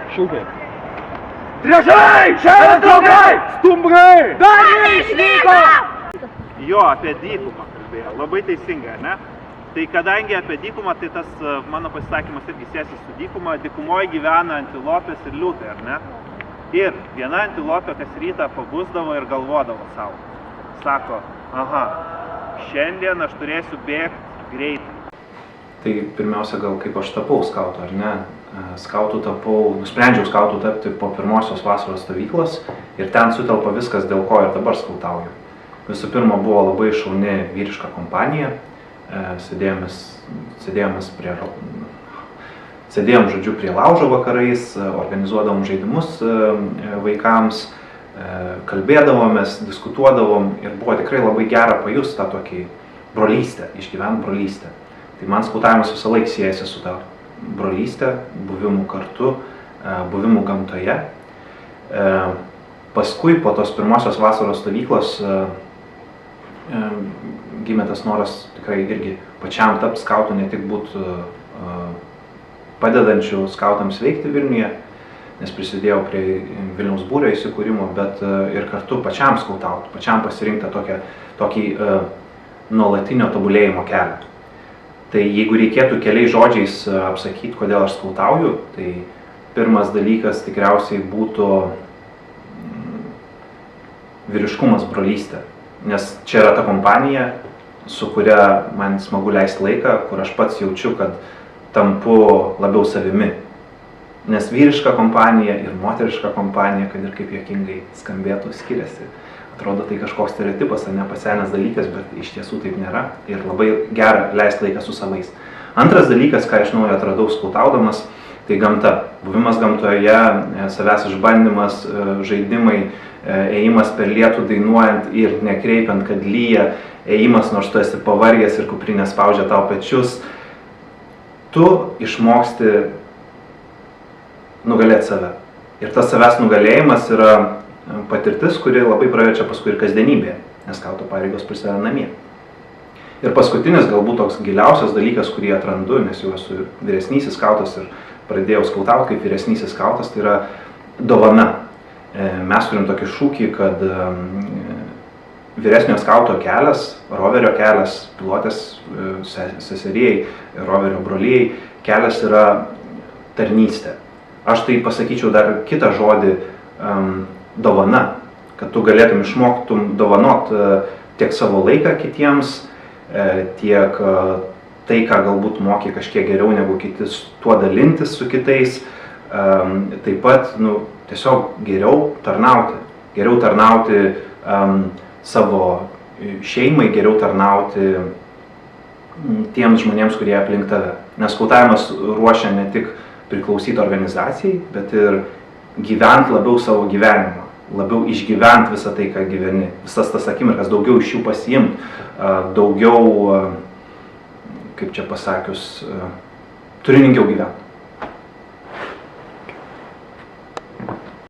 Šūkiai. Driežai! Šiandien draugai! Stumbrai! Dar neišvyko! Jo, apie dykumą kalbėjo. Labai teisingai, ne? Tai kadangi apie dykumą, tai tas mano pasisakymas irgi siejasi su dykuma. Dykumoje gyvena antilopės ir liūtai, ar ne? Ir viena antilopė kas rytą pabusdavo ir galvodavo savo. Sako, aha, šiandien aš turėsiu bėgti greitai. Tai pirmiausia, gal kaip aš tapau skautu, ar ne? Skautu tapau, nusprendžiau skautu tapti po pirmosios vasaros stovyklos ir ten sutelpa viskas, dėl ko ir dabar skautauju. Visų pirma, buvo labai šauni vyriška kompanija, sėdėjom žodžiu prie laužo vakarais, organizuodavom žaidimus vaikams, kalbėdavomės, diskutuodavom ir buvo tikrai labai gera pajust tą tokį brolystę, išgyvent brolystę. Tai man skautavimas visą laiką siejasi su ta brolystė, buvimu kartu, buvimu gamtoje. Paskui po tos pirmosios vasaros stovyklos gimė tas noras tikrai irgi pačiam tapti skautu, ne tik būti padedančių skautams veikti Vilniuje, nes prisidėjau prie Vilniaus būrio įsikūrimo, bet ir kartu pačiam skautauti, pačiam pasirinkti tokį nuolatinio tobulėjimo kelią. Tai jeigu reikėtų keliais žodžiais apsakyti, kodėl aš skautauju, tai pirmas dalykas tikriausiai būtų vyriškumas, brolystė. Nes čia yra ta kompanija, su kuria man smagu leisti laiką, kur aš pats jaučiu, kad tampu labiau savimi. Nes vyriška kompanija ir moteriška kompanija, kad ir kaip juokingai skambėtų, skiriasi. Atrodo, tai kažkoks stereotipas, ar ne pasenęs dalykas, bet iš tiesų taip nėra. Ir labai gera leisti laiką su savais. Antras dalykas, ką iš naujo atradau skautaudamas, tai gamta. Buvimas gamtoje, savęs išbandymas, žaidimai, ėjimas per lietų dainuojant ir nekreipiant, kad lyja, ėjimas nors tu esi pavargęs ir kuprinė spaudžia tau pečius. Tu išmoksti nugalėti save. Ir tas savęs nugalėjimas yra patirtis, kuri labai praverčia paskui ir kasdienybėje, nes skauto pareigos prasideda namie. Ir paskutinis, galbūt toks giliausias dalykas, kurį atrandu, nes jau esu vyresnysis skautas ir pradėjau skautauti kaip vyresnysis skautas, tai yra dovana. Mes turim tokį šūkį, kad vyresnio skauto kelias, roverio kelias, pilotės seserijai, roverio brolijai, kelias yra tarnystė. Aš tai pasakyčiau dar kitą žodį, dovana, kad tu galėtum išmoktum dovanot tiek savo laiką kitiems, tiek tai, ką galbūt moki kažkiek geriau negu kiti, tuo dalintis su kitais, taip pat tiesiog geriau tarnauti savo šeimai, geriau tarnauti tiems žmonėms, kurie aplink tave. Nes skautavimas ruošia ne tik priklausyti organizacijai, bet ir gyvent labiau savo gyvenimą, labiau išgyvent visą tai, ką gyveni, visas tas akimirkas, daugiau iš jų pasiimt, daugiau, kaip čia pasakius, turiningiau gyvent.